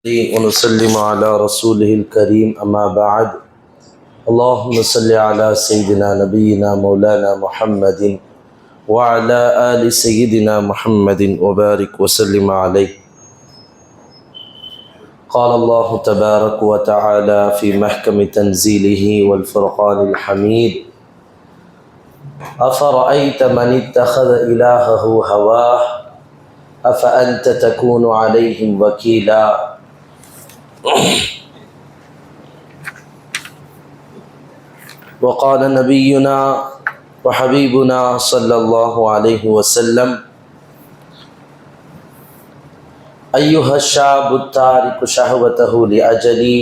ونسلم على رسوله الكريم أما بعد اللهم صل على سيدنا نبينا مولانا محمد وعلى آل سيدنا محمد وبارك وسلم عليه. قال الله تبارك وتعالى في محكم تنزيله والفرقان الحميد: أفرأيت من اتخذ إلهه هواه أفأنت تكون عليهم وكيلا. وقال نبينا وحبيبنا صلى الله عليه وسلم: أيها الشاب التارك شهوته لأجلي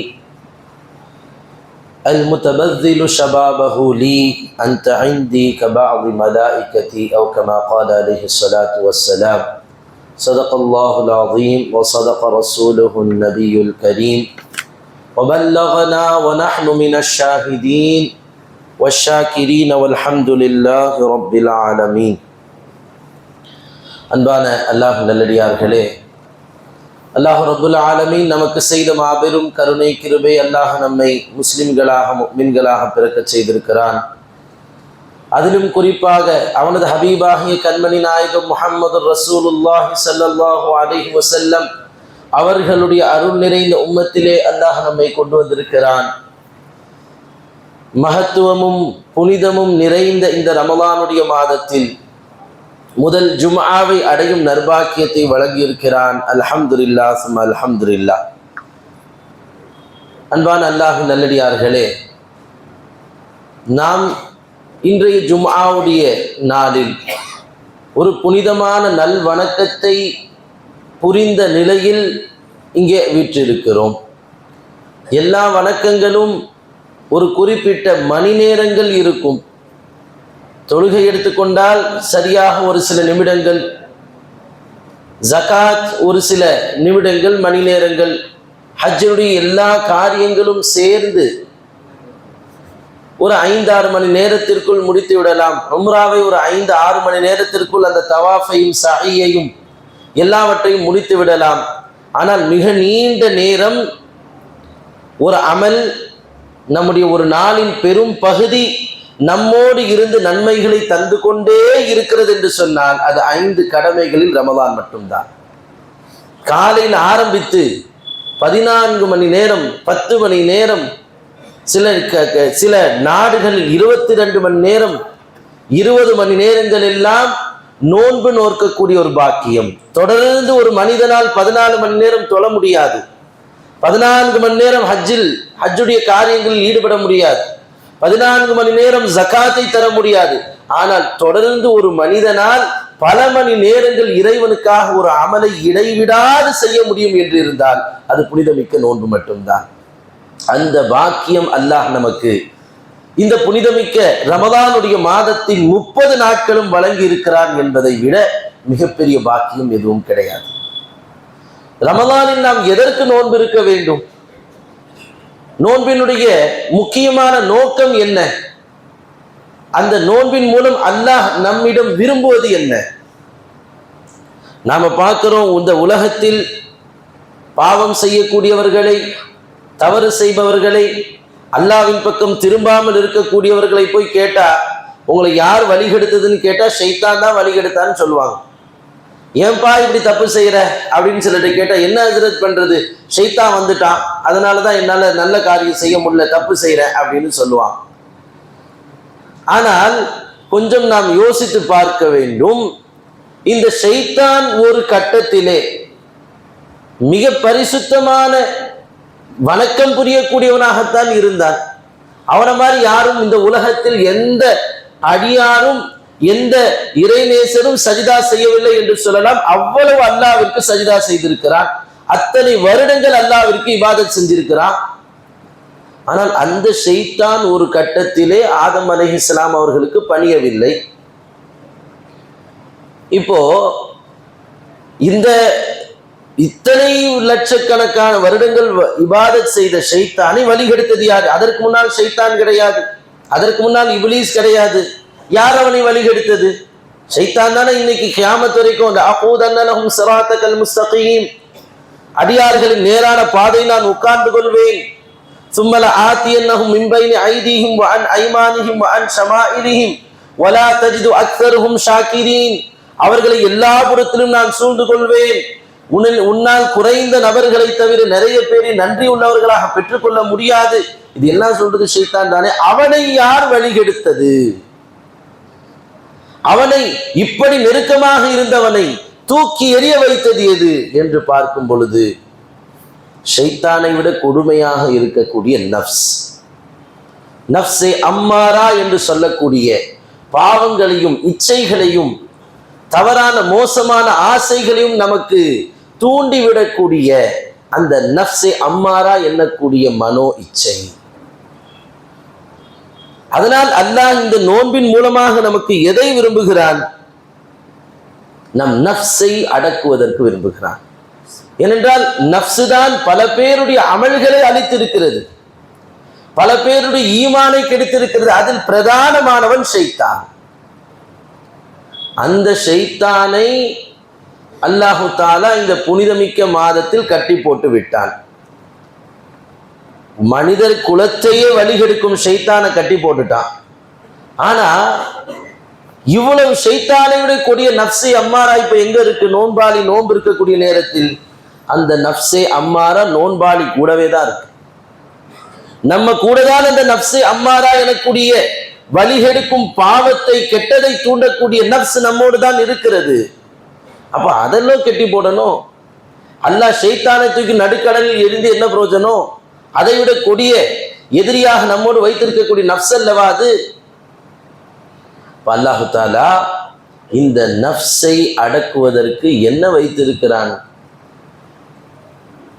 المتبذل شبابه لي أنت عندي كبعض ملائكتي أو كما قال عليه الصلاة والسلام. صدق الله العظيم وصدق رسوله النبي الكريم وبلغنا ونحن من الشاهدين والشاكرين والحمد لله رب العالمين. அன்பான அல்லாஹ் நல்லடியார்களே, அல்லாஹ் ரப்புல் ஆலமீன் நமக்கு செய்த மாபெரும் கருணை கிருபை, அல்லாஹ் நம்மை முஸ்லிம்களாக முஃமின்களாக பிறக்கச் செய்திருக்கிறான். அதிலும் குறிப்பாக அவனது ஹபீபாகிய கண்மணி நாயகம் முஹம்மது ரசூலுல்லாஹி ஸல்லல்லாஹு அலைஹி வஸல்லம் அவர்களுடைய அருள் நிறைந்த உம்மத்திலே அல்லாஹ் நம்மை கொண்டு வந்திருக்கிறான். மகத்துவமும் புனிதமும் நிறைந்த இந்த ரமலானுடைய மாதத்தில் முதல் ஜும்ஆவை அடையும் நற்பாக்கியத்தை வழங்கியிருக்கிறான். அல்ஹம்துலில்லாஹ் சும்ம அல்ஹம்துலில்லாஹ். அன்பான அல்லாஹ்வின் நல்லடியார்களே, நாம் இன்றைய ஜும்ஆவுடைய நாளில் ஒரு புனிதமான நல் வணக்கத்தை புரிந்த நிலையில் இங்கே வீற்றிருக்கிறோம். எல்லா வணக்கங்களும் ஒரு குறிப்பிட்ட மணி நேரங்கள் இருக்கும். தொழுகை எடுத்துக்கொண்டால் சரியாக ஒரு சில நிமிடங்கள், ஜகாத் ஒரு சில நிமிடங்கள் மணி நேரங்கள், ஹஜ்ஜுடைய எல்லா காரியங்களும் சேர்ந்து ஒரு 5-6 மணி நேரத்திற்குள் முடித்து விடலாம். உம்ராவை ஒரு 5-6 மணி நேரத்திற்குள் அந்த தவாஃபையும் சஹீயையும் எல்லாவற்றையும் முடித்து விடலாம். ஆனால் மிக நீண்ட நேரம் ஒரு அமல், நம்முடைய ஒரு நாளின் பெரும் பகுதி நம்மோடு இருந்து நன்மைகளை தந்து கொண்டே இருக்கிறது என்று சொன்னால் அது 5 கடமைகளில் ரமலான் மட்டும்தான். காலையில் ஆரம்பித்து 14 மணி நேரம், 10 மணி நேரம், சில நாடுகளில் 22 மணி நேரம், 20 மணி நேரங்கள் எல்லாம் நோன்பு நோக்கக்கூடிய ஒரு பாக்கியம். தொடர்ந்து ஒரு மனிதனால் 14 மணி நேரம் தொழ முடியாது, 14 மணி நேரம் ஹஜ்ஜுடைய காரியங்களில் ஈடுபட முடியாது, 14 மணி நேரம் ஜகாத்தை தர முடியாது. ஆனால் தொடர்ந்து ஒரு மனிதனால் பல மணி நேரங்கள் இறைவனுக்காக ஒரு அமலை இடைவிடாது செய்ய முடியும் என்று இருந்தால் அது புனிதமிக்க நோன்பு மட்டும்தான். அந்த பாக்கியம் அல்லாஹ் நமக்கு இந்த புனிதமிக்க ரமலானுடைய மாதத்தின் 30 நாட்களும் வழங்கி இருக்கிறான் என்பதை விட மிகப்பெரிய பாக்கியம் எதுவும் கிடையாது. ரமலானில் நாம் எதற்கு நோன்பு இருக்க வேண்டும்? நோன்பினுடைய முக்கியமான நோக்கம் என்ன? அந்த நோன்பின் மூலம் அல்லாஹ் நம்மிடம் விரும்புவது என்ன? நாம பார்க்கிறோம், இந்த உலகத்தில் பாவம் செய்யக்கூடியவர்களை, தவறு செய்பவர்களை, அல்லாஹ்வின் பக்கம் திரும்பாமல் இருக்கக்கூடியவர்களை போய் கேட்டா, உங்களை யார் வழிகெடுத்ததுன்னு கேட்டா ஷைத்தான் தான் வழிகெடுத்தான்னு சொல்லுவாங்க. ஏன்பா இப்படி தப்பு செய்யற அப்படின்னு சொல்லிட்டு கேட்டா, என்ன ஹஜ்ரத் பண்றது, ஷைத்தான் வந்துட்டான், அதனாலதான் என்னால நல்ல காரியம் செய்ய முடியல, தப்பு செய்யறேன் அப்படின்னு சொல்லுவாங்க. ஆனால் கொஞ்சம் நாம் யோசித்து பார்க்க வேண்டும். இந்த ஷைத்தான் ஒரு கட்டத்திலே மிக பரிசுத்தமான வணக்கம் புரியக்கூடியவனாகத்தான் இருந்தான். அவனை மாதிரி யாரும் இந்த உலகத்தில் எந்த அடியாரும் எந்த இறைநேசரும் சஜிதா செய்யவில்லை என்று சொல்லலாம். அவ்வளவு அல்லாஹ்விற்கு சஜிதா செய்திருக்கிறான். அத்தனை வருடங்கள் அல்லாஹ்விற்கு இபாதத் செஞ்சிருக்கிறான். ஆனால் அந்த ஷைத்தான் ஒரு கட்டத்திலே ஆதம் அலைஹிஸ்ஸலாம் அவர்களுக்கு பணியவில்லை. இப்போ இந்த இத்தனை லட்சக்கணக்கான வருடங்கள் இபாதத் செய்த ஷைத்தானை வழிகெடுத்தது யார்? அதற்கு முன்னால் ஷைத்தான் கிடையாது, அதற்கு முன்னால் இப்லீஸ் கிடையாது. யார் அவனை வழிகெடுத்தது? ஷைத்தான் தானே. இன்னைக்கு கியாமத் வரைக்கும் அடியார்களின் நேரான பாதை நான் உட்கார்ந்து கொள்வேன். சும்மல ஆத்தியன்னஹும் மின் பைனி ஐதீஹிம் வ அன் ஐமானிஹிம் வ அன் ஷமாயிலிஹிம் வலா தஜிது அக்ஸருஹும் ஷாக்கிரீன். அவர்களை எல்லா புறத்திலும் நான் சூழ்ந்து கொள்வேன். உன்னால் குறைந்த நபர்களை தவிர நிறைய பேரை நன்றி உள்ளவர்களாக பெற்றுக்கொள்ள முடியாது. இது எல்லாம் சொல்றது ஷைத்தான் தானே. அவனை யார் வழிகெடுத்தது? அவனை இப்படி நெருக்கமாக இருந்தவனை தூக்கி எறிய வைத்தது எது என்று பார்க்கும் பொழுது ஷைத்தானை விட கொடுமையாக இருக்கக்கூடிய நஃப்ஸ், நஃப்ஸே அம்மாரா என்று சொல்லக்கூடிய பாவங்களையும் இச்சைகளையும் தவறான மோசமான ஆசைகளையும் நமக்கு தூண்டிவிடக்கூடிய அந்த நஃப்ஸே அம்மாரா எண்ணக்கூடிய மனோ இச்சை. அதனால் அல்லாஹ் இந்த நோன்பின் மூலமாக நமக்கு எதை விரும்புகிறான்? நம் நஃப்ஸை அடக்குவதற்கு விரும்புகிறான். ஏனென்றால் நஃப்ஸு தான் பல பேருடைய அமல்களை அளித்திருக்கிறது, பல பேருடைய ஈமானை கெடுத்திருக்கிறது. அதில் பிரதானமானவன் ஷைத்தான். அந்த ஷைத்தானை அல்லாஹு தாலா இந்த புனிதமிக்க மாதத்தில் கட்டி போட்டு விட்டான். மனிதர் குலத்தையே வழிகெடுக்கும் ஷைத்தானை கட்டி போட்டுட்டான். ஆனா இவ்வளவு ஷைத்தானை விட கூடிய நஃப்ஸே அம்மாரா இப்ப எங்க இருக்கு? நோன்பாளி நோன்பு இருக்கக்கூடிய நேரத்தில் அந்த நஃப்ஸே அம்மாரா நோன்பாளி கூடவே தான் இருக்கு. நம்ம கூடதான் அந்த நஃப்ஸே அம்மாரா எனக்கூடிய வழிகெடுக்கும் பாவத்தை கெட்டதை தூண்டக்கூடிய நஃப்ஸ் நம்மோடு தான் இருக்கிறது. அப்ப அதெல்லாம் கெட்டி போடணும். அல்லாஹ் ஷைத்தானை தூக்கி நடுக்கடலில் எரிந்து என்ன பிரயோஜனம்? அதை விட கொடிய எதிரியாக நம்மோடு வைத்திருக்கக்கூடிய நஃப்ஸ் அல்லவா அது. அல்லாஹு தாலா இந்த நஃப்ஸை அடக்குவதற்கு என்ன வைத்திருக்கிறான்?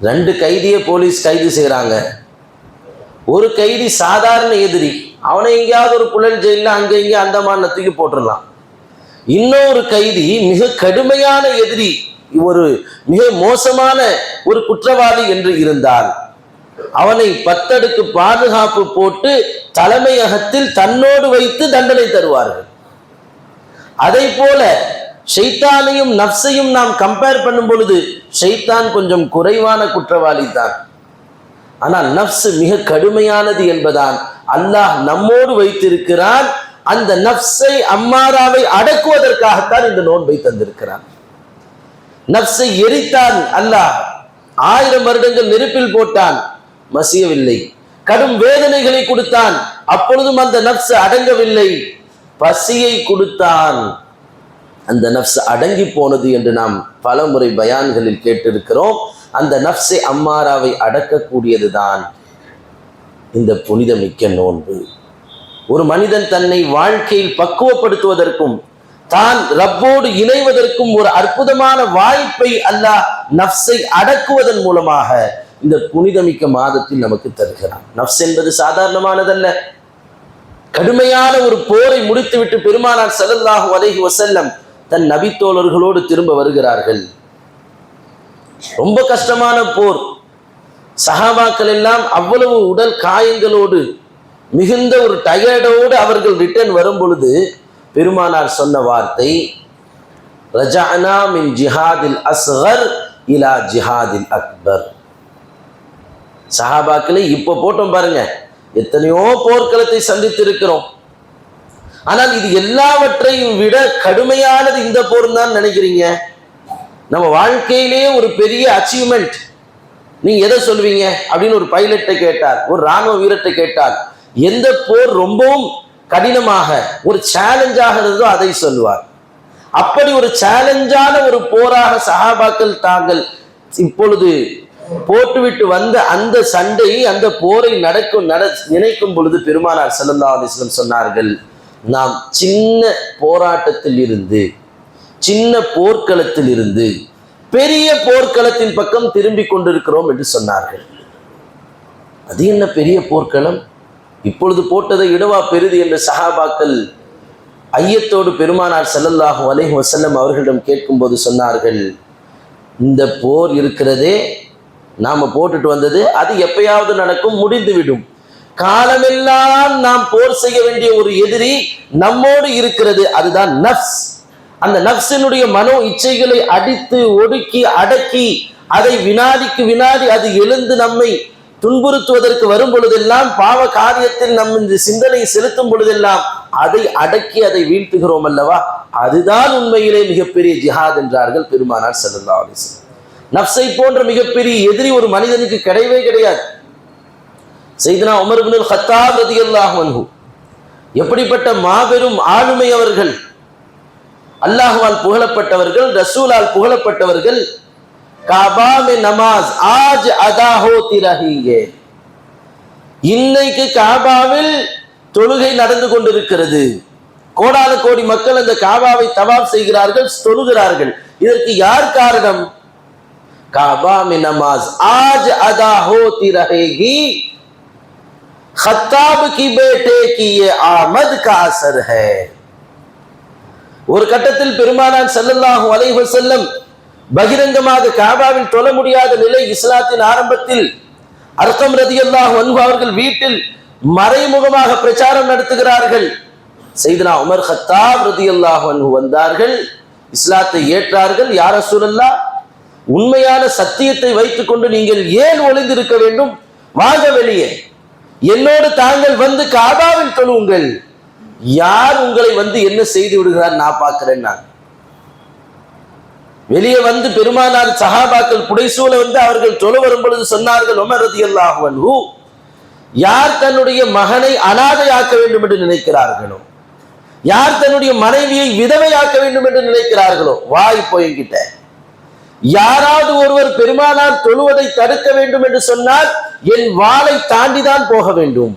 2 கைதியை போலீஸ் கைது செய்யறாங்க. ஒரு கைதி சாதாரண எதிரி, அவனை எங்கேயாவது ஒரு புழல் ஜெயில அங்க இங்கே அந்தமான தூக்கி போட்டுடலாம். இன்னொரு கைதி மிக கடுமையான எதிரி, ஒரு மிக மோசமான ஒரு குற்றவாளி என்று இருந்தால் அவனை 10 அடுக்கு பாதுகாப்பு போட்டு தலைமையகத்தில் தன்னோடு வைத்து தண்டனை தருவார்கள். அதை போல ஷைத்தானையும் நஃப்ஸையும் நாம் கம்பேர் பண்ணும் பொழுது ஷைத்தான் கொஞ்சம் குறைவான குற்றவாளி தான். ஆனால் நஃப்ஸ் மிக கடுமையானது என்பதால் அல்லாஹ் நம்மோடு வைத்திருக்கிறான். அந்த நஃப்ஸை அம்மாராவை அடக்குவதற்காகத்தான் இந்த நோன்பை தந்திருக்கிறான். நஃப்ஸை எரித்தான் அல்லாஹ், 1000 வருடங்கள் நெருப்பில் போட்டான், மசியவில்லை. கடும் வேதனைகளை கொடுத்தான், அப்பொழுதும் அந்த நஃப்ஸ் அடங்கவில்லை. பசியை கொடுத்தான், அந்த நஃப்ஸ் அடங்கி போனது என்று நாம் பல முறை பயான்களில் கேட்டிருக்கிறோம். அந்த நஃப்ஸை அம்மாராவை அடக்கக்கூடியதுதான் இந்த புனிதமிக்க நோன்பு. ஒரு மனிதன் தன்னை வாழ்க்கையில் பக்குவப்படுத்துவதற்கும் தான் ரப்போடு இணைவதற்கும் ஒரு அற்புதமான வாய்ப்பை அல்லாஹ் நஃப்ஸை அடக்குவதன் மூலமாக இந்த புனிதமிக்க மாதத்தில் நமக்கு தருகிறான். நஃப்ஸ் என்பது சாதாரணமானதல்ல. கடுமையான ஒரு போரை முடித்துவிட்டு பெருமானார் ஸல்லல்லாஹு அலைஹி வஸல்லம் தன் நபித்தோழர்களோடு திரும்ப வருகிறார்கள். ரொம்ப கஷ்டமான போர். சஹாபாக்கள் எல்லாம் அவ்வளவு உடல் காயங்களோடு மிகுந்த ஒரு டயர்டோடு அவர்கள் ரிட்டர்ன் வரும் பொழுது பெருமானார் சொன்ன வார்த்தை, ரஜஅனா மின் ஜிஹாதில் அஸ்கர் இலா ஜிஹாதில் அக்பர். சஹாபாக்களை இப்ப போட்டோம் பாருங்க, எத்தனையோ போர்க்களத்தை சந்தித்து இருக்கிறோம். ஆனால் இது எல்லாவற்றையும் விட கடுமையானது இந்த போர் தான் நினைக்கிறீங்க. நம்ம வாழ்க்கையிலேயே ஒரு பெரிய அச்சீவ்மெண்ட் நீங்க எதை சொல்வீங்க அப்படின்னு ஒரு பைலட்டை கேட்டால், ஒரு ராணுவ வீரத்தை கேட்டால், எந்த போர் ரொம்பவும் கடினமாக ஒரு சேலஞ்சாக இருந்ததோ அதை சொல்லுவார். அப்படி ஒரு சேலஞ்சான ஒரு போராக சஹாபாக்கள் தாங்கள் இப்பொழுது போட்டுவிட்டு வந்த அந்த சண்டையை, அந்த போரை நினைக்கும் பொழுது பெருமானார் ஸல்லல்லாஹு அலைஹி வஸல்லம் சொன்னார்கள், நாம் சின்ன போராட்டத்தில் இருந்து, சின்ன போர்க்களத்தில் இருந்து பெரிய போர்க்களத்தின் பக்கம் திரும்பி கொண்டிருக்கிறோம் என்று சொன்னார்கள். அது என்ன பெரிய போர்க்களம்? இப்பொழுது போட்டதை இடவா பெரிது என்று சஹாபாக்கள் ஐயத்தோடு பெருமானார் ஸல்லல்லாஹு அலைஹி வஸல்லம் அவர்களிடம் கேட்கும்போது சொன்னார்கள், இந்த போர் இருக்கிறதே நாம போட்டுட்டு வந்தது, அது எப்பயாவது நடக்கும், முடிந்துவிடும். காலமெல்லாம் நாம் போர் செய்ய வேண்டிய ஒரு எதிரி நம்மோடு இருக்கிறது, அதுதான் நஃப்ஸ். அந்த நஃப்ஸினுடைய மனோ இச்சைகளை அடித்து ஒடுக்கி அடக்கி அதை வினாடிக்கு வினாடி அது எழுந்து நம்மை துன்புறுத்துவதற்கு வரும் பொழுதெல்லாம், பாவ காரியத்தில் நம் இந்த சிந்தனை செலுத்தும் பொழுதெல்லாம் அதை அடக்கி அதை வீழ்த்துகிறோம் அல்லவா, அதுதான் உண்மையிலே மிகப்பெரிய ஜிஹாத் என்றார்கள் பெருமானார் ஸல்லல்லாஹு அலைஹி வஸல்லம். நஃப்ஸை போன்ற மிகப்பெரிய எதிரி ஒரு மனிதனுக்கு கிடையவே கிடையாது. சையதுனா உமர் இப்னுல் கத்தாப் ரலியல்லாஹு அன்ஹு எப்படிப்பட்ட மாபெரும் ஆளுமை அவர்கள், அல்லாஹ்வால் புகழப்பட்டவர்கள், ரசூலால் புகழப்பட்டவர்கள். காபா மே நமாஸ் ஆஜ் அதா ஹோத்தி ரஹீயே, இன்னைக்கு காபாவில் தொழுகை நடந்து கொண்டிருக்கிறது. கோடான கோடி மக்கள் அந்த காபாவை தவாப் செய்கிறார்கள், தொழுகிறார்கள். இதற்கு யார் காரணம்? காபா மே நமாஸ் ஆஜ் அதா ஹோத்தி ரஹேகி, खत्ताब की बेटे की ये आमद का असर है. ஒரு கட்டத்தில் பெருமானார் ஸல்லல்லாஹு அலைஹி வஸல்லம் பகிரங்கமாக காபாவில் தொழ முடியாத நிலை இஸ்லாத்தின் ஆரம்பத்தில் அர்கம் ரலியல்லாஹு அன்ஹு அவர்கள் வீட்டில் மறைமுகமாக பிரச்சாரம் நடத்துகிறார்கள். சையதுனா உமர் கத்தாப் ரலியல்லாஹு அன்ஹு வந்தார்கள், இஸ்லாத்தை ஏற்றார்கள். யா ரசூலல்லாஹ், உண்மையான சத்தியத்தை வைத்துக் கொண்டு நீங்கள் ஏன் ஒளிந்திருக்க வேண்டும்? வாங்க வெளியே, என்னோடு தாங்கள் வந்து காபாவில் தொழுவுங்கள். யார் உங்களை வந்து என்ன செய்து விடுகிறார் நான் பார்க்கிறேன். நான் வெளியே வந்து பெருமானார் சஹாபாக்கள் புடைசூழ வந்து அவர்கள் தொழ வரும் பொழுது சொன்னார்கள், உமர் ரலியல்லாஹு அன்ஹு, யார் தன்னுடைய மகனை அனாதையாக்க வேண்டும் என்று நினைக்கிறார்களோ, யார் தன்னுடைய மனைவியை விதவையாக்க வேண்டும் என்று நினைக்கிறார்களோ, வாய் போய்கிட்ட. யாராவது ஒருவர் பெருமானார் தொழுவதை தடுக்க வேண்டும் என்று சொன்னால் என் வாளை தாண்டிதான் போக வேண்டும்,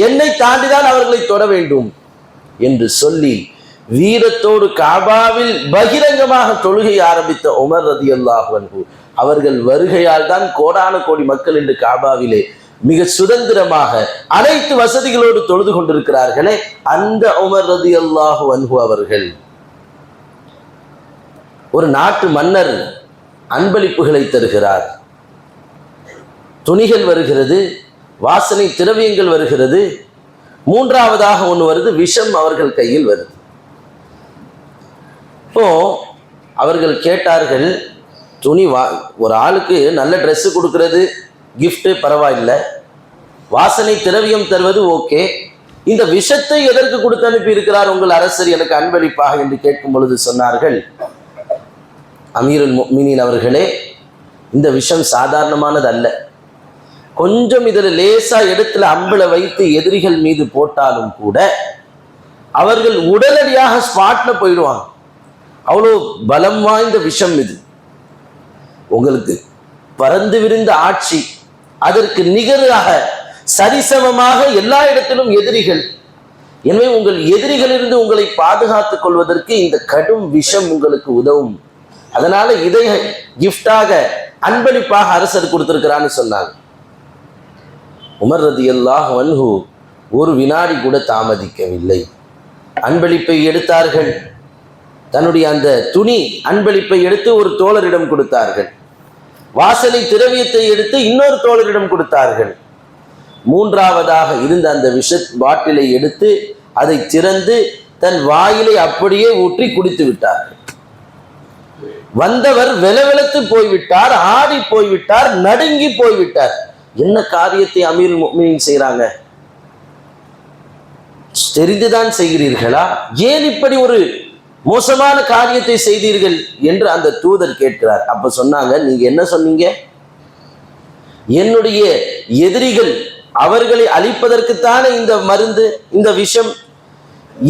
என்னை தாண்டிதான் அவர்களை தொட வேண்டும் என்று சொல்லி வீரத்தோடு காபாவில் பகிரங்கமாக தொழுகை ஆரம்பித்த உமர் ரலியல்லாஹு அன்ஹு அவர்கள் வருகையால் தான் கோடான கோடி மக்கள் இன்று காபாவிலே மிக சுதந்திரமாக அனைத்து வசதிகளோடு தொழுது கொண்டிருக்கிறார்களே. அந்த உமர் ரலியல்லாஹு அன்ஹு அவர்கள் ஒரு நாட்டு மன்னர் அன்பளிப்புகளை தருகிறார். துணிகள் வருகிறது, வாசனை திரவியங்கள் வருகிறது, மூன்றாவதாக ஒன்று வருது, விஷம் அவர்கள் கையில் வருது. இப்போ அவர்கள் கேட்டார்கள், துணி ஒரு ஆளுக்கு நல்ல ட்ரெஸ் கொடுக்கிறது கிஃப்ட் பரவாயில்லை, வாசனை திரவியம் தருவது ஓகே, இந்த விஷத்தை எதற்கு கொடுத்து அனுப்பி இருக்கிறார் உங்கள் அரசர் எனக்கு அன்பளிப்பாக என்று கேட்கும் பொழுது சொன்னார்கள், அமீருல் முஃமினீன் அவர்களே, இந்த விஷம் சாதாரணமானது அல்ல. கொஞ்சம் இதில் லேசா இடத்துல அம்பளை வைத்து எதிரிகள் மீது போட்டாலும் கூட அவர்கள் உடனடியாக ஸ்பாட்ல போயிடுவாங்க. அவ்வளோ பலம் வாய்ந்த விஷம் இது. உங்களுக்கு பறந்து விரிந்த ஆட்சி, அதற்கு நிகராக சரிசமமாக எல்லா இடத்திலும் எதிரிகள். எனவே உங்கள் எதிரிகளிலிருந்து உங்களை பாதுகாத்துக் கொள்வதற்கு இந்த கடும் விஷம் உங்களுக்கு உதவும். அதனால இதை கிஃப்டாக அன்பளிப்பாக அரசர் கொடுத்திருக்கிறான்னு சொன்னாங்க. உமர் ரலியல்லாஹு அன்ஹு ஒரு வினாடி கூட தாமதிக்கவில்லை. அன்பளிப்பை எடுத்தார்கள். தன்னுடைய அந்த துணி அன்பளிப்பை எடுத்து ஒரு தோழரிடம் கொடுத்தார்கள். வாசனை திரவியத்தை எடுத்து இன்னொரு தோழரிடம் கொடுத்தார்கள். மூன்றாவதாக இருந்த அந்த விஷ பாட்டிலை எடுத்து அதை திறந்து தன் வாயிலை அப்படியே ஊற்றி குடித்து விட்டார்கள். வந்தவர் வெலவெலத்து போய்விட்டார், ஆடி போய்விட்டார், நடுங்கி போய்விட்டார். என்ன காரியத்தை அமீருல் முஃமினீன் செய்றாங்க? தெரிந்துதான் செய்கிறீர்களா? ஏன் இப்படி ஒரு மோசமான காரியத்தை செய்தீர்கள் என்று அந்த தூதர் கேட்கிறார். அப்ப சொன்னாங்க, நீங்க என்ன சொன்னீங்க? என்னுடைய எதிரிகள் அவர்களை அழிப்பதற்குத்தானே இந்த மருந்து, இந்த விஷம்.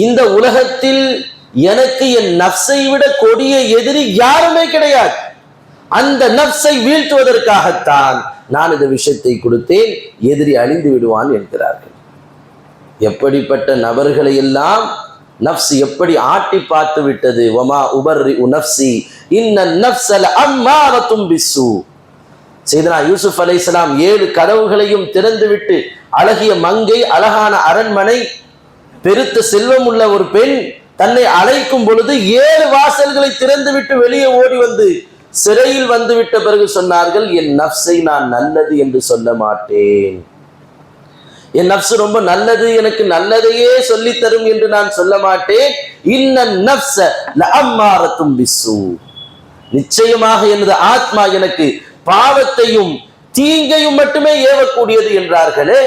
இந்த உலகத்தில் எனக்கு என் நஃப்ஸை விட கொடிய எதிரி யாருமே கிடையாது. அந்த நஃப்ஸை வீழ்த்துவதற்காகத்தான் நான் இந்த விஷயத்தை கொடுத்தேன், எதிரி அழிந்து விடுவான் என்கிறார்கள். எப்படிப்பட்ட நபர்களை எல்லாம் நஃப்ஸ் எப்படி ஆட்டி பார்த்து விட்டது. வமா உபர்ரி நஃப்ஸி இன்ன நஃப்ஸ லஅம்மாரத்தும் பிஸ்ஸூ. சையதுனா யூசுப் அலைஹிஸ்ஸலாம் 7 கதவுகளையும் திறந்துவிட்டு, அழகிய மங்கை, அழகான அரண்மனை, பெருத்த செல்வம் உள்ள ஒரு பெண் தன்னை அழைக்கும் பொழுது 7 வாசல்களை திறந்துவிட்டு வெளியே ஓடி வந்து சிறையில் வந்துவிட்ட பிறகு சொன்னார்கள், என் நஃப்ஸை நான் நல்லது என்று சொல்ல மாட்டேன், என் நஃப்ஸ் ரொம்ப நல்லது, எனக்கு நல்லதையே சொல்லி தரும் என்று நான் சொல்ல மாட்டேன். இன்ன நஃப்ஸ லஅம்மாரத்தும் பிஸ்ஸூ. நிச்சயமாக எனது ஆத்மா எனக்கு பாவத்தையும் தீங்கையும் மட்டுமே ஏவக்கூடியது என்றார்களே.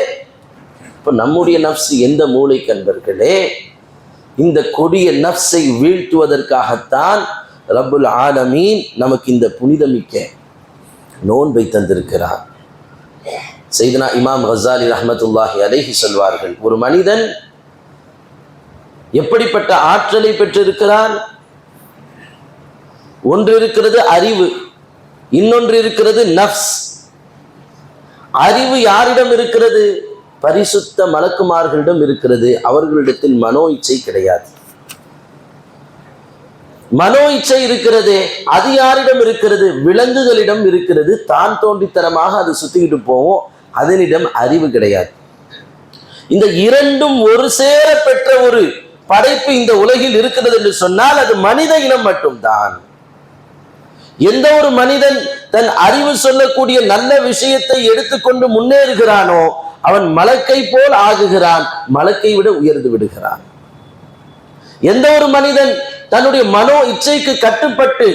இப்ப நம்முடைய நஃப்ஸ் எந்த மூளைக்கு அன்பர்களே? இந்த கொடிய நஃப்ஸை வீழ்த்துவதற்காகத்தான் ரப்புல் ஆலமீன் நமக்கு இந்த புனிதமிக்க நோன்பை தந்திருக்கிறார். சையதுனா இமாம் கஸாலி ரஹ்மத்துல்லாஹி அலைஹி சொல்வார்கள், ஒரு மனிதன் எப்படிப்பட்ட ஆற்றலை பெற்றிருக்கிறான்? ஒன்று இருக்கிறது அறிவு, இன்னொன்று இருக்கிறது நஃப்ஸ். அறிவு யாரிடம் இருக்கிறது? பரிசுத்த மலக்குமார்களிடம் இருக்கிறது. அவர்களிடத்தில் மனோ இச்சை கிடையாது. மனோ இச்சை இருக்கிறதே, அது யாரிடம் இருக்கிறது? விலங்குகளிடம் இருக்கிறது. தான் தோன்றித்தனமாக அது சுத்திக்கிட்டு போவோம், அதனிடம் அறிவு கிடையாது. இந்த இரண்டும் ஒரு சேர பெற்ற ஒரு படைப்பு இந்த உலகில் இருக்கிறது என்று சொன்னால் அது மனித இனம் மட்டும்தான். எந்த ஒரு மனிதன் தன் அறிவு சொல்லக்கூடிய நல்ல விஷயத்தை எடுத்துக்கொண்டு முன்னேறுகிறானோ அவன் மலக்கை போல் ஆகுகிறான், மலக்கை விட உயர்ந்து விடுகிறான். எந்த ஒரு மனிதன் தன்னுடைய மனோ இச்சைக்கு கட்டுப்பட்டு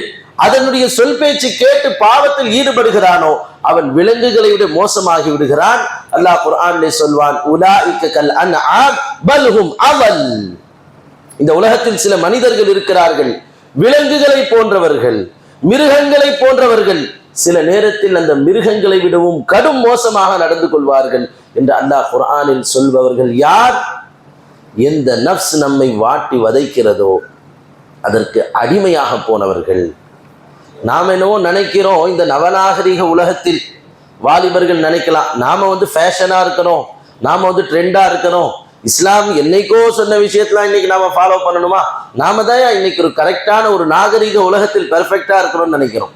அதனுடைய சொல் பேச்சு கேட்டு பாவத்தில் ஈடுபடுகிறானோ அவன் விலங்குகளை விட மோசமாகி விடுகிறான். அல்லாஹ் குர்ஆனிலே சொல்வான், உலாயிக கல் அன்ஆம் பல் ஹும் அவல். இந்த உலகத்தில் சில மனிதர்கள் இருக்கிறார்கள், விலங்குகளை போன்றவர்கள், மிருகங்களை போன்றவர்கள். சில நேரத்தில் அந்த மிருகங்களை விடவும் கடும் மோசமாக நடந்து கொள்வார்கள் என்று அல்லாஹ் குர்ஆனில் சொல்பவர்கள் யார்? எந்த நஃப்ஸ் நம்மை வாட்டி வதைக்கிறதோ அதற்கு அடிமையாக போனவர்கள். நாம் என்னவோ நினைக்கிறோம், இந்த நவநாகரிக உலகத்தில் வாலிபர்கள் நினைக்கலாம், நாம ஃபேஷனா இருக்கணும், நாம ட்ரெண்டா இருக்கணும், இஸ்லாம் என்னைக்கோ சொன்ன விஷயத்துல இன்னைக்கு நாம ஃபாலோ பண்ணணுமா, நாம தான் இன்னைக்கு ஒரு கரெக்டான ஒரு நாகரிக உலகத்தில் பெர்ஃபெக்டா இருக்கிறோம்னு நினைக்கிறோம்.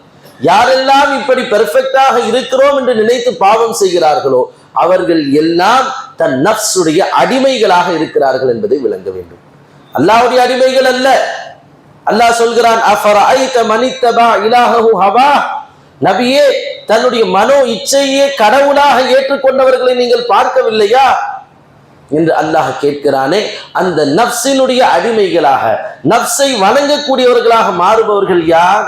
யாரெல்லாம் இப்படி பெர்ஃபெக்டாக இருக்கிறோம் என்று நினைத்து பாவம் செய்கிறார்களோ அவர்கள் எல்லாம் தன் நஃப்ஸுடைய அடிமைகளாக இருக்கிறார்கள் என்பதை விளங்க வேண்டும். அல்லாஹ்வுடைய அடிமைகள் அல்ல. அல்லாஹ் சொல்கிறான், அஃபரஐத மனித்தபா இலாஹு ஹவா. நபியே, தன்னுடைய மனோ இச்சையே கடவுளாக ஏற்றுக்கொண்டவர்களை நீங்கள் பார்க்கவில்லையா என்று அல்லாஹ் கேட்கிறானே. அந்த நஃப்ஸினுடைய அடிமைகளாக, நஃப்ஸை வணங்கக்கூடியவர்களாக மாறுபவர்கள் யார்?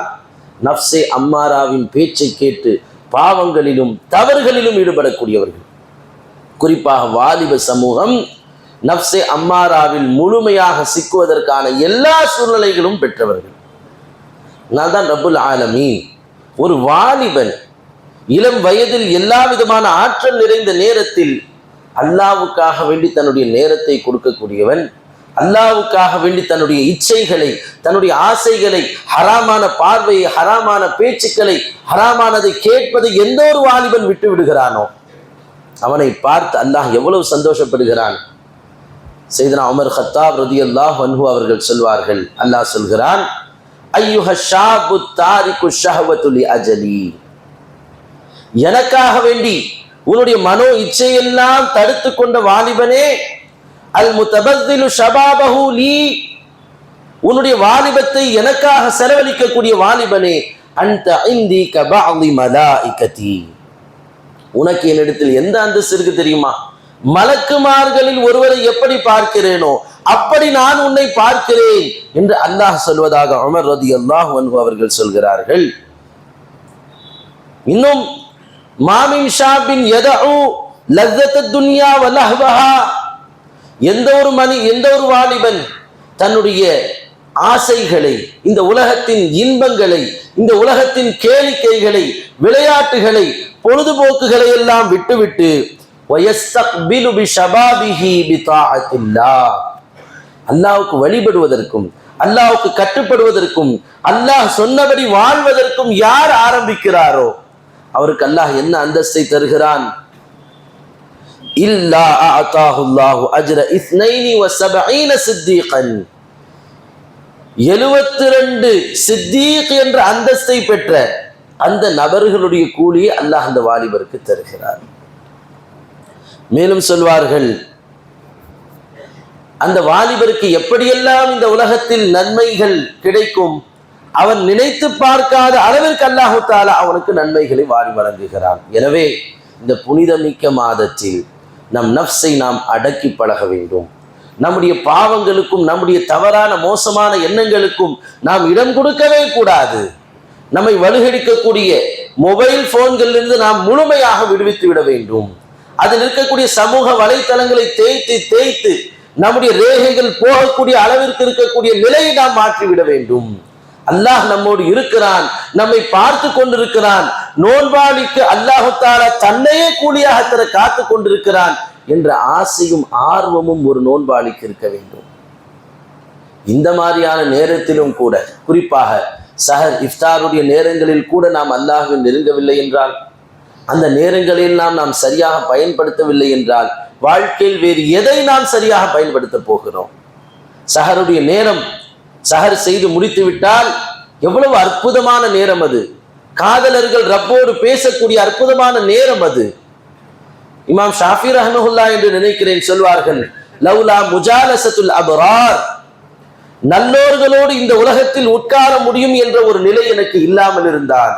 நஃப்ஸே அம்மாராவின் பேச்சை கேட்டு பாவங்களிலும் தவறுகளிலும் ஈடுபடக்கூடியவர்கள். குறிப்பாக வாலிப சமூகம் நஃப்ஸே அம்மாராவில் முழுமையாக சிக்குவதற்கான எல்லா சூழ்நிலைகளும் பெற்றவர்கள். நான் தான் ரப்புல் ஆலமீன் ஒரு வாலிபன் இளம் வயதில் எல்லா விதமான ஆற்றல் நிறைந்த நேரத்தில் அல்லாஹ்வுக்காக வேண்டி தன்னுடைய நேரத்தை கொடுக்கக்கூடியவன், அல்லாஹ்வுக்காக வேண்டி தன்னுடைய இச்சைகளை, தன்னுடைய ஆசைகளை, ஹராமான பார்வையை, ஹராமான பேச்சுக்களை, ஹராமானதை கேட்பதை எந்த ஒரு வாலிபன் விட்டு விடுகிறானோ அவனை பார்த்து அல்லாஹ் எவ்வளவு சந்தோஷப்படுகிறான். சையதுனா உமர் கத்தாப் ரலியல்லாஹு அன்ஹு அவர்கள் சொல்வார்கள், அல்லாஹ் சொல்கிறான், ஐயுஹ ஷாபு தாரிகு ஷஹவத்து லி அஜலி. எனக்காக வேண்டி உன்னுடைய மனோ இச்சையெல்லாம் தடுத்து கொண்ட வாலிபனே, அல் முத்தபத்திலு ஷபாபஹு லீ, உன்னுடைய வாலிபத்தை எனக்காக செலவழிக்கக்கூடிய வாலிபனே, அன்த இந்தி கபஅதி மலாயிகதி. உனக்கு என்னிடத்தில் எந்த அந்தஸ்து இருக்கு தெரியுமா? மலக்குமார்களில் ஒருவரை எப்படி பார்க்கிறேனோ அப்படி நான் உன்னை பார்க்கிறேன் என்று அல்லாஹ் சொல்வதாக உமர் ரலியல்லாஹு அன்ஹு அவர்கள் சொல்கிறார்கள். இன்னும் மாமின் ஷாபின் யதஉ லஸ்ஸத்தத் துன்யா வ லஹ்வஹா. எந்த ஒரு வாலிபன் தன்னுடைய ஆசைகளை, இந்த உலகத்தின் இன்பங்களை, இந்த உலகத்தின் கேளிக்கைகளை, விளையாட்டுகளை, பொழுதுபோக்குகளை எல்லாம் விட்டுவிட்டு வயஸ்தக்பிலு பிஷபாபிஹி பிதாஅத்தில்லாஹ், அல்லாஹ்வுக்கு வழிபடுவதற்கும் அல்லாஹ்வுக்கு கட்டுப்படுவதற்கும் அல்லாஹ் சொன்னபடி வாழ்வதற்கும் யார் ஆரம்பிக்கிறாரோ அவருக்கு அல்லாஹ் என்ன அந்தஸ்தை தருகிறான்? இல்லா அஅதாஹுல்லாஹு அஜ்ர 72 சித்தீகன். 72 சித்தீக் என்ற அந்தஸ்தை பெற்ற அந்த நபர்களுடைய கூலியை அல்லாஹ் அந்த வாலிபருக்கு தருகிறார். மேலும் சொல்வார்கள், அந்த வாலிபருக்கு எப்படியெல்லாம் இந்த உலகத்தில் நன்மைகள் கிடைக்கும் அவன் நினைத்து பார்க்காத அளவிற்கு அல்லாஹு தஆலா அவனுக்கு நன்மைகளை வாரி வழங்குகிறான். எனவே இந்த புனிதமிக்க மாதத்தில் நம் நஃப்ஸை நாம் அடக்கி பழக வேண்டும். நம்முடைய பாவங்களுக்கும் நம்முடைய தவறான மோசமான எண்ணங்களுக்கும் நாம் இடம் கொடுக்கவே கூடாது. நம்மை வலுகடிக்கக்கூடிய மொபைல் போன்களிலிருந்து நாம் முழுமையாக விடுவித்து விட வேண்டும். அதில் இருக்கக்கூடிய சமூக வலைத்தளங்களை தேய்த்து தேய்த்து நம்முடைய ரேகைகள் போகக்கூடிய அளவிற்கு இருக்கக்கூடிய நிலையை நாம் மாற்றிவிட வேண்டும். அல்லாஹ் நம்மோடு இருக்கிறான், நம்மை பார்த்து கொண்டிருக்கிறான். நோன்பாளிக்கு அல்லாஹு தஆலா தன்னையே கூலியாக தர காத்து கொண்டிருக்கிறான் என்ற ஆசையும் ஆர்வமும் ஒரு நோன்பாளிக்கு இருக்க வேண்டும். இந்த மாதிரியான நேரத்திலும் கூட, குறிப்பாக சஹர் இஃப்தாருடைய நேரங்களில் கூட நாம் அல்லாஹ்வை நெருங்கவில்லை என்றால், அந்த நேரங்களில் நாம் சரியாக பயன்படுத்தவில்லை என்றால், வாழ்க்கையில் வேறு எதை நாம் சரியாக பயன்படுத்த போகிறோம்? சஹருடைய நேரம், சஹர் செய்து முடித்து விட்டால் எவ்வளவு அற்புதமான நேரம் அது. காதலர்கள் ரப்போடு பேசக்கூடிய அற்புதமான நேரம் அது. இமாம் ஷாஃபி ரஹ்மத்துல்லாஹி என்று நினைக்கிறேன் சொல்வார்கள், லவ்லா முஜாலசத்துல் அப்ரார், நல்லோர்களோடு இந்த உலகத்தில் உட்கார முடியும் என்ற ஒரு நிலை எனக்கு இல்லாமல் இருந்தால்,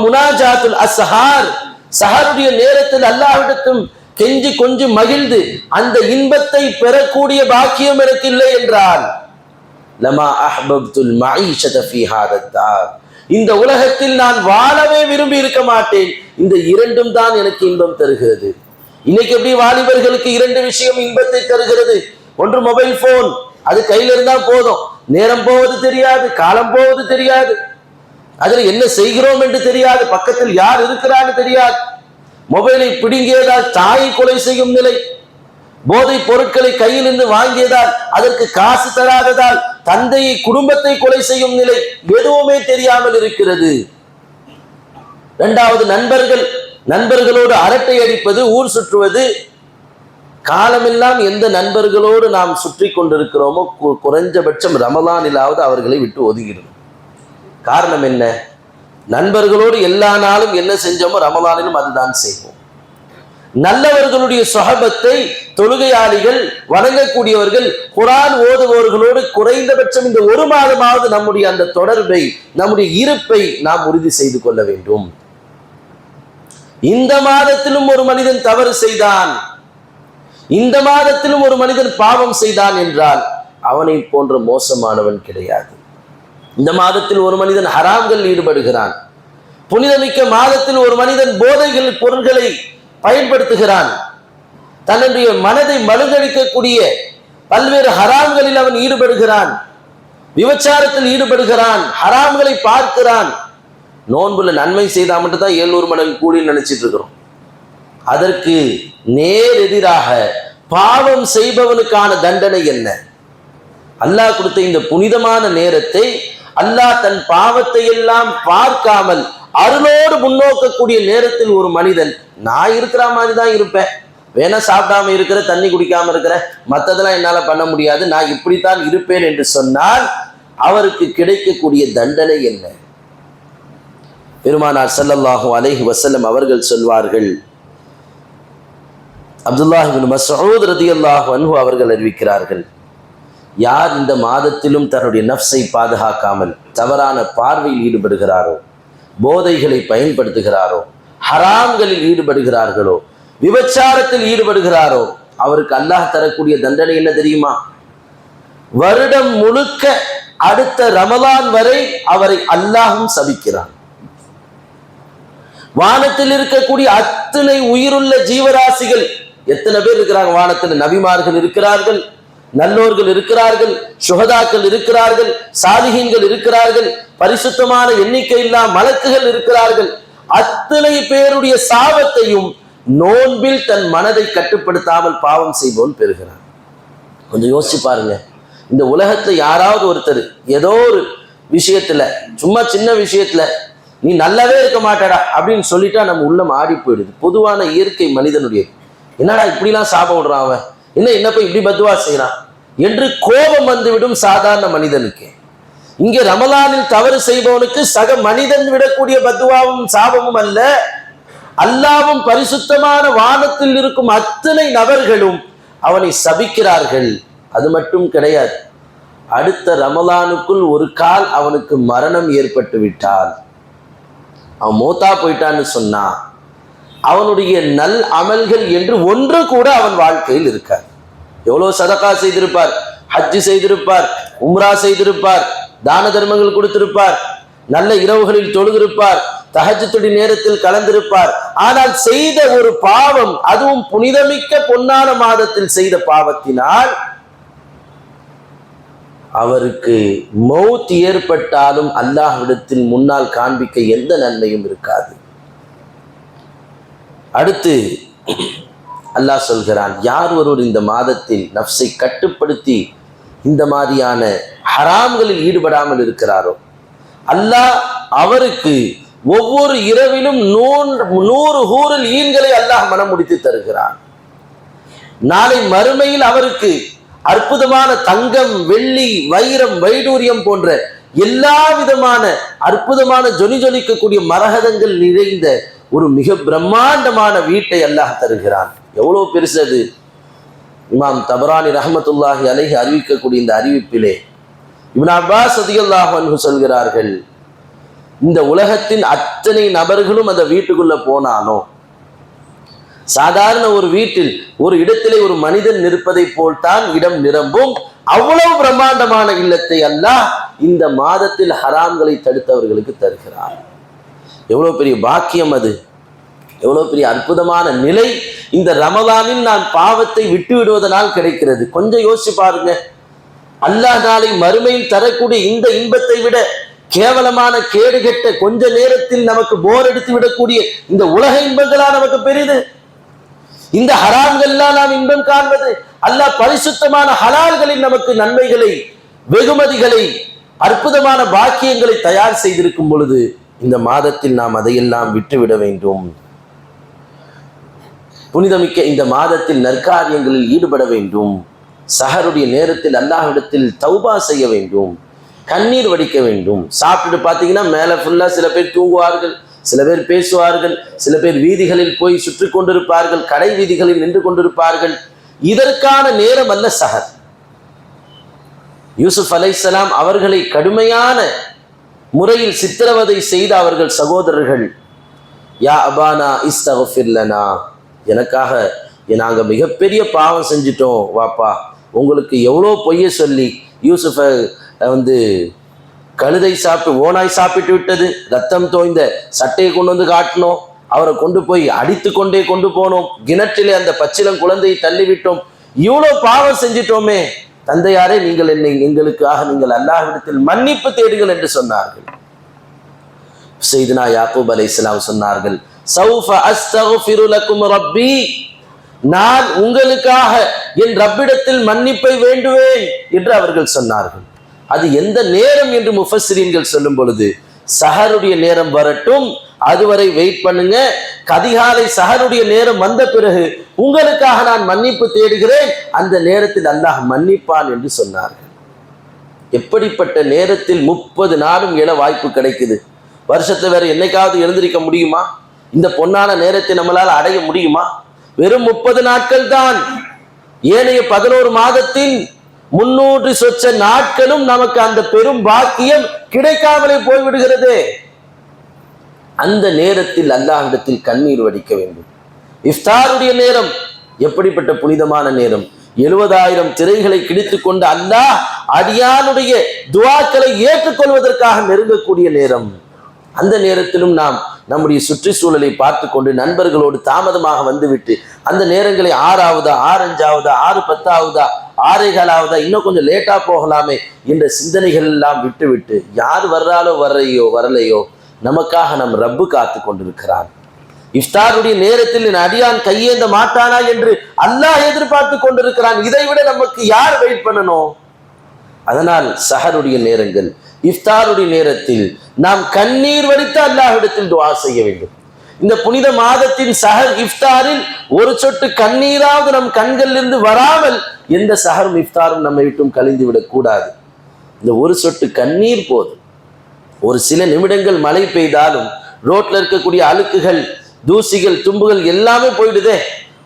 முனாஜாத்துல் அஸ்ஹார், சஹருடைய நேரத்தில் அல்லாஹ்விடத்தும் கெஞ்சி கொஞ்சம் மகிழ்ந்து அந்த இன்பத்தை பெறக்கூடிய பாக்கியம் எனக்கு இல்லை என்றால், லமா அஹ்பப்துல் மஈஷத ஃபீ ஹாதத் தார், இந்த உலகத்தில் நான் வாழவே விரும்பி இருக்க மாட்டேன். இந்த இரண்டும் தான் எனக்கு இன்பம் தருகிறது. இன்னைக்கு எப்படி வாலிபர்களுக்கு இரண்டு விஷயம் இன்பத்தை தருகிறது? ஒன்று மொபைல் போன், அது கையில இருந்தா போதும், நேரம் போவது தெரியாது, காலம் போவது தெரியாது, அதுல என்ன செய்கிறோம் என்று தெரியாது, பக்கத்தில் யார் இருக்கிறான்னு தெரியாது. மொபைலை பிடுங்கியதால் தாயை கொலை செய்யும் நிலை, போதை பொருட்களை கையிலிருந்து வாங்கியதால் அதற்கு காசு தராததால் தந்தையை குடும்பத்தை கொலை செய்யும் நிலை, எதுவுமே தெரியாமல் இருக்கிறது. இரண்டாவது நண்பர்களோடு அரட்டை அடிப்பது, ஊர் சுற்றுவது. காலமெல்லாம் எந்த நண்பர்களோடு நாம் சுற்றி கொண்டிருக்கிறோமோ குறைஞ்சபட்சம் ரமலானிலாவது அவர்களை விட்டு ஒதுங்கிடும். காரணம் என்ன? நண்பர்களோடு எல்லா நாளும் என்ன செஞ்சோமோ ரமலானிலும் அதுதான் செய்வோம். நல்லவர்களுடைய சொஹபத்தை, தொழுகையாளிகள், வணங்கக்கூடியவர்கள், குர்ஆன் ஓதுபவர்களோடு குறைந்தபட்சம் இந்த ஒரு மாதமாவது நம்முடைய அந்த தொடர்பை, நம்முடைய இருப்பை நாம் உறுதி செய்து கொள்ள வேண்டும். இந்த மாதத்திலும் ஒரு மனிதன் தவறு செய்தான், இந்த மாதத்திலும் ஒரு மனிதன் பாவம் செய்தான் என்றால் அவனை போன்ற மோசமானவன் கிடையாது. இந்த மாதத்தில் ஒரு மனிதன் ஹராம்கள் ஈடுபடுகிறான், புனிதமிக்க மாதத்தில் ஒரு மனிதன் போதைகள் பொருள்களை பயன்படுத்துகிறான், தன்னுடைய மனதை மழுங்கடிக்கக்கூடிய பல்வேறு ஹராம்களில் அவன் ஈடுபடுகிறான், விபச்சாரத்தில் ஈடுபடுகிறான், ஹராம்களை பார்க்கிறான். நோன்புல நன்மை செய்தா மட்டும்தான் 700 மடங்கு கூலி நினைச்சிட்டு இருக்கிறோம். அதற்கு நேர் எதிராக பாவம் செய்பவனுக்கான தண்டனை என்ன? அல்லாஹ் கொடுத்த இந்த புனிதமான நேரத்தை அல்லாஹ் தன் பாவத்தை எல்லாம் பார்க்காமல் அருளோடு முன்னோக்கக்கூடிய நேரத்தில் ஒரு மனிதன், நான் இருக்கிற மாதிரி தான் இருப்பேன், வேணா சாப்பிடாம இருக்கிற, தண்ணி குடிக்காம இருக்கிற, மற்றதெல்லாம் என்னால பண்ண முடியாது, நான் இப்படித்தான் இருப்பேன் என்று சொன்னால் அவருக்கு கிடைக்கக்கூடிய தண்டனை என்ன? பெருமானார் ஸல்லல்லாஹு அலைஹி வஸல்லம் அவர்கள் சொல்வார்கள், அப்துல்லாஹ் இப்னு மஸ்ஊத் ரலியல்லாஹு அன்ஹு அவர்கள் அறிவிக்கிறார்கள், யார் இந்த மாதத்திலும் தன்னுடைய நஃப்ஸை பாதுகாக்காமல் தவறான பார்வையில் ஈடுபடுகிறாரோ, போதைகளை பயன்படுத்துகிறாரோ, ஹராம்களில் ஈடுபடுகிறார்களோ, விபச்சாரத்தில் ஈடுபடுகிறாரோ, அவருக்கு அல்லாஹ் தரக்கூடிய தண்டனை என்ன தெரியுமா? வருடம் முழுக்க அடுத்த ரமலான் வரை அவரை அல்லாஹும் சபிக்கிறான். வானத்தில் இருக்கக்கூடிய அத்தனை உயிருள்ள ஜீவராசிகள், எத்தனை பேர் இருக்கிறாங்க வானத்தில்? நபிமார்கள் இருக்கிறார்கள், நல்லோர்கள் இருக்கிறார்கள், சுஹதாக்கள் இருக்கிறார்கள், சாலிஹீன்கள் இருக்கிறார்கள், பரிசுத்தமான எண்ணிக்கையில்லா மலக்குகள் இருக்கிறார்கள். அத்தனை பேருடைய சாபத்தையும் நோன்பில் தன் மனதை கட்டுப்படுத்தாமல் பாவம் செய்வோன் பெறுகிறான். கொஞ்சம் யோசிச்சு பாருங்க. இந்த உலகத்துல யாராவது ஒருத்தர் ஏதோ ஒரு விஷயத்துல, சும்மா சின்ன விஷயத்துல நீ நல்லாவே இருக்க மாட்டாடா அப்படின்னு சொல்லிட்டா நம்ம உள்ளம் ஆடி போயிடுது. பொதுவான இயற்கை மனிதனுடைய, என்னடா இப்படிலாம் சாபம் விடுறான் அவன், என்ன போய் இப்படி பத்துவா செய்யறான் என்று கோபம் வந்துவிடும் சாதாரண மனிதனுக்கு. இங்கே ரமலானில் தவறு செய்பவனுக்கு சக மனிதன் விடக்கூடிய பத்துவாவும் சாபமும் அல்ல, அல்லாவும் பரிசுத்தமான வானத்தில் இருக்கும் அத்தனை நபர்களும் அவனை சபிக்கிறார்கள். அது மட்டும் கிடையாது, அடுத்த ரமலானுக்குள் ஒரு கால் அவனுக்கு மரணம் ஏற்பட்டு விட்டால், அவன் மோத்தா போயிட்டான்னு சொன்னா, அவனுடைய நல் அமல்கள் என்று ஒன்று கூட அவன் வாழ்க்கையில் இருக்காது. எவ்வளவு சதகா செய்திருப்பார், ஹஜ்ஜு செய்திருப்பார், உம்ரா செய்திருப்பார், தான தர்மங்கள் கொடுத்திருப்பார், நல்ல இரவுகளில் தொழுதிருப்பார், தஹஜ்ஜுடைய நேரத்தில் கலந்திருப்பார். ஆனால் செய்த ஒரு பாவம், அதுவும் புனிதமிக்க பொன்னான மாதத்தில் செய்த பாவத்தினால் அவருக்கு மௌத் ஏற்பட்டாலும் அல்லாஹ்விடத்தில் முன்னால் காண்பிக்க எந்த நன்மையும் இருக்காது. அடுத்து அல்லாஹ் சொல்கிறான், யார் ஒருவர் இந்த மாதத்தில் நஃப்ஸை கட்டுப்படுத்தி இந்த மாதிரியான ஹராம்களில் ஈடுபடாமல் இருக்கிறாரோ அல்லாஹ் அவருக்கு ஒவ்வொரு இரவிலும் 100 ஹூருல் ஈன்களை அல்லாஹ் மனம் முடித்து தருகிறான். நாளை மறுமையில் அவருக்கு அற்புதமான தங்கம், வெள்ளி, வைரம், வைடூரியம் போன்ற எல்லா விதமான அற்புதமான ஜொலிக்கக்கூடிய மரகதங்கள் நிறைந்த ஒரு மிக பிரம்மாண்டமான வீட்டை அல்லாஹ் தருகிறான். எவ்வளவு பெருசு அது! இமாம் தபரானி ரஹ்மத்துல்லாஹி அலைஹி அறிவிக்கக்கூடிய இந்த அறிவிப்பிலே இப்னு அப்பாஸ் ரலியல்லாஹு அன்ஹு சொல்கிறார்கள், இந்த உலகத்தின் அத்தனை நபர்களும் அந்த வீட்டுக்குள்ள போனானோ, சாதாரண ஒரு வீட்டில் ஒரு இடத்திலே ஒரு மனிதன் நிற்பதை போல்தான் இடம் நிரம்பும். அவ்வளவு பிரம்மாண்டமான இல்லத்தை அல்லாஹ் இந்த மாதத்தில் ஹராம்களை தடுத்தவர்களுக்கு தருகிறார். எவ்வளவு பெரிய பாக்கியம் அது! எவ்வளவு பெரிய அற்புதமான நிலை இந்த ரமலானில் நான் பாவத்தை விட்டு விடுவதனால் கிடைக்கிறது. கொஞ்சம் யோசிச்சு பாருங்க. அல்லாஹ் நாளை மறுமையில் தரக்கூடிய இந்த இன்பத்தை விட கேவலமான கேடுகெட்ட கொஞ்ச நேரத்தில் நமக்கு போர் அடித்து விடக்கூடிய இந்த உலக இன்பங்களா நமக்கு பெரிது? இந்த ஹராம்கள்லாம் நாம் இன்பம் காண்பது? அல்லாஹ் பரிசுத்தமான ஹலால்களில் நமக்கு நன்மைகளை, வெகுமதிகளை, அற்புதமான பாக்கியங்களை தயார் செய்திருக்கும் பொழுது இந்த மாதத்தில் நாம் அதையெல்லாம் விட்டுவிட வேண்டும். புனிதமிக்க இந்த மாதத்தில் நற்காரியங்களில் ஈடுபட வேண்டும். சஹருடைய நேரத்தில் அல்லாஹ்விடத்தில் தௌபா செய்ய வேண்டும், கண்ணீர் வடிக்க வேண்டும். சாப்பிட்டுட்டு பார்த்தீங்கன்னா மேலே ஃபுல்லாக சில பேர் தூங்குவார்கள், சில பேர் பேசுவார்கள், சில பேர் வீதிகளில் போய் சுற்றி கொண்டிருப்பார்கள், கடை வீதிகளில் நின்று கொண்டிருப்பார்கள். இதற்கான நேரம் அல்ல சஹர். யூசுப் அலைஹிஸ்ஸலாம் அவர்களை கடுமையான முறையில் சித்திரவதை செய்த அவர்கள் சகோதரர்கள், யா அபானா இஸ்தக்ஃபிர் லனா, எனக்காக நாங்கள் மிகப்பெரிய பாவம் செஞ்சிட்டோம் வாப்பா, உங்களுக்கு எவ்வளோ பொய்ய சொல்லி யூசுஃபை கழுதை சாப்பிட்டு ஓனாய் சாப்பிட்டு விட்டது, ரத்தம் தோய்ந்த சட்டையை கொண்டு வந்து காட்டினோம், அவரை கொண்டு போய் அடித்து கொண்டே கொண்டு போனோம், கிணற்றிலே அந்த பச்சிளம் குழந்தையை தள்ளிவிட்டோம், இவ்வளோ பாவம் செஞ்சிட்டோமே, தந்தையாரே நீங்கள் எங்களுக்காக நீங்கள் அல்லாஹ்விடத்தில் மன்னிப்பு தேடுங்கள் என்று சொன்னார்கள். சையதுனா யாக்கூப் அலைஹிஸ்ஸலாம் சொன்னார்கள், சௌஃப அஸ்தக்ஃபிரு லக்கும் ரப்பி, நான் உங்களுக்காக என் ரப்பிடத்தில் மன்னிப்பை வேண்டுவேன் என்று அவர்கள் சொன்னார்கள். அது எந்த நேரம் என்று முஃபஸ்ஸிரீன்கள் சொல்லும் பொழுது, சஹருடைய நேரம் வரட்டும், அதுவரை வெயிட் பண்ணுங்க, கதிகாலை சஹருடைய நேரம் வந்த பிறகு உங்களுக்காக நான் மன்னிப்பு தேடுகிறேன், அந்த நேரத்தில் அல்லாஹ் மன்னிப்பான் என்று சொன்னார்கள். எப்படிப்பட்ட நேரத்தில் 30 நாளும் எழ வாய்ப்பு கிடைக்குது. வருஷத்துல வேற என்னைக்காவது எழுந்திருக்க முடியுமா? இந்த பொன்னான நேரத்தை நம்மளால் அடைய முடியுமா? வெறும் 30 நாட்கள் தான். ஏனைய 11 மாதத்தின் 300 சொச்ச நாட்களும் நமக்கு அந்த பெரும் பாக்கியம் கிடைக்காமலே போய்விடுகிறது. அந்த நேரத்தில் அல்லாஹ்விடத்தில் கண்ணீர் வடிக்க வேண்டும். இஃப்தாருடைய நேரம் எப்படிப்பட்ட புனிதமான நேரம்! 70,000 திரைகளை கிழித்துக் கொண்டு அல்லாஹ் அடியானுடைய துஆக்களை ஏற்றுக்கொள்வதற்காக நெருங்கக்கூடிய நேரம். அந்த நேரத்திலும் நாம் நம்முடைய சுற்றுச்சூழலை பார்த்து கொண்டு நண்பர்களோடு தாமதமாக வந்துவிட்டு அந்த நேரங்களை 6ஆவதா, 6:05, 6:10, 6:15, இன்னும் கொஞ்சம் லேட்டா போகலாமே என்ற சிந்தனைகள் எல்லாம் விட்டுவிட்டு, யார் வர்றாலோ வரலையோ நமக்காக நம் ரப்பு காத்து கொண்டிருக்கிறான். இஃப்தாருடைய நேரத்தில் என் அடியான் கையேந்த மாட்டானா என்று அல்லாஹ் எதிர்பார்த்து கொண்டிருக்கிறான். இதை விட நமக்கு யார் வெயிட் பண்ணணும்? அதனால் சஹருடைய நேரங்கள், இஃப்தாருடைய நேரத்தில் நாம் கண்ணீர் வடித்து அல்லாஹ்விடத்தில் துஆ செய்ய வேண்டும். இந்த புனித மாதத்தின் சஹர் இஃப்தாரில் ஒரு சொட்டு கண்ணீராவது நம் கண்களிலிருந்து வராமல் எந்த சஹரும் இஃப்தாரும் நம்மை விட்டும் கழிந்து விடக்கூடாது. இந்த ஒரு சொட்டு கண்ணீர் போதும். ஒரு சில நிமிடங்கள் மழை பெய்தாலும் ரோட்ல இருக்கக்கூடிய அழுக்குகள், தூசிகள், தும்புகள் எல்லாமே போயிடுதே.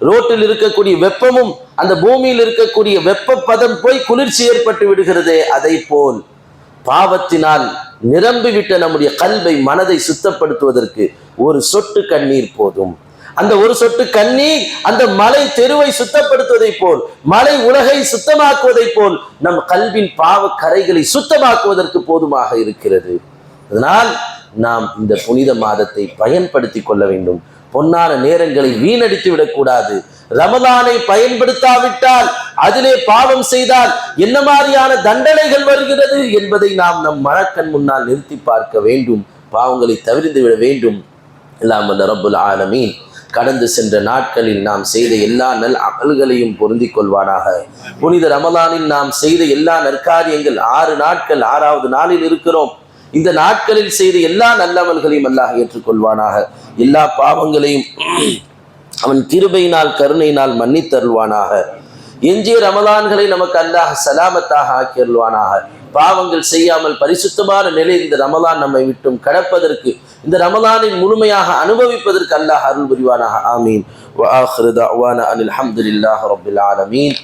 ரோட்டில் இருக்கக்கூடிய வெப்பமும் அந்த பூமியில் இருக்கக்கூடிய வெப்ப பதம் போய் குளிர்ச்சி ஏற்பட்டு விடுகிறதே. அதை போல் பாவத்தினால் நிரம்பிவிட்ட நம்முடைய கல்வை, மனதை சுத்தப்படுத்துவதற்கு ஒரு சொட்டு கண்ணீர் போதும். அந்த ஒரு சொட்டு கண்ணீர் அந்த மலை தெருவை சுத்தப்படுத்துவதை போல், மலை உலகை சுத்தமாக்குவதை போல் நம் கல்வின் பாவ கரைகளை சுத்தமாக்குவதற்கு போதுமாக இருக்கிறது. அதனால் நாம் இந்த புனித மாதத்தை பயன்படுத்தி கொள்ள வேண்டும். பொன்னான நேரங்களை வீணடித்து விடக்கூடாது. ரமலானை பயன்படுத்தாவிட்டால், அதிலே பாவம் செய்தால் என்ன மாதிரியான தண்டனைகள் வருகிறது என்பதை நாம் நம் மனக்கண் முன்னால் நிறுத்தி பார்க்க வேண்டும். பாவங்களை தவிர்த்து விட வேண்டும். எல்லாம் வல்ல ரப்புல் ஆலமீன் கடந்து சென்ற நாட்களில் நாம் செய்த எல்லா நல் அமல்களையும் பொருந்திக் கொள்வானாக. புனித ரமலானில் நாம் செய்த எல்லா நற்காரியங்கள் 6 நாட்கள் 6வது நாளில் இருக்கிறோம். இந்த நாட்களில் செய்த எல்லா நல்லமல்களையும் அல்லாஹ் ஏற்றுக்கொள்வானாக. எல்லா பாவங்களையும் அவன் கிருபையினால் கருணையினால் மன்னித்தருள்வானாக. எஞ்சிய ரமலான்களை நமக்கு அல்லாஹ் சலாமத்தாக ஆக்கியருள்வானாக. பாவங்கள் செய்யாமல் பரிசுத்தமான நிலை இந்த ரமலான் நம்மை விட்டும் கடப்பதற்கு, இந்த ரமலானை முழுமையாக அனுபவிப்பதற்கு அல்லாஹ் அருள் புரிவானாக. ஆமீன். வ ஆகிரு தஅவானா அனில் ஹம்துலில்லாஹி ரப்பில் ஆலமீன்.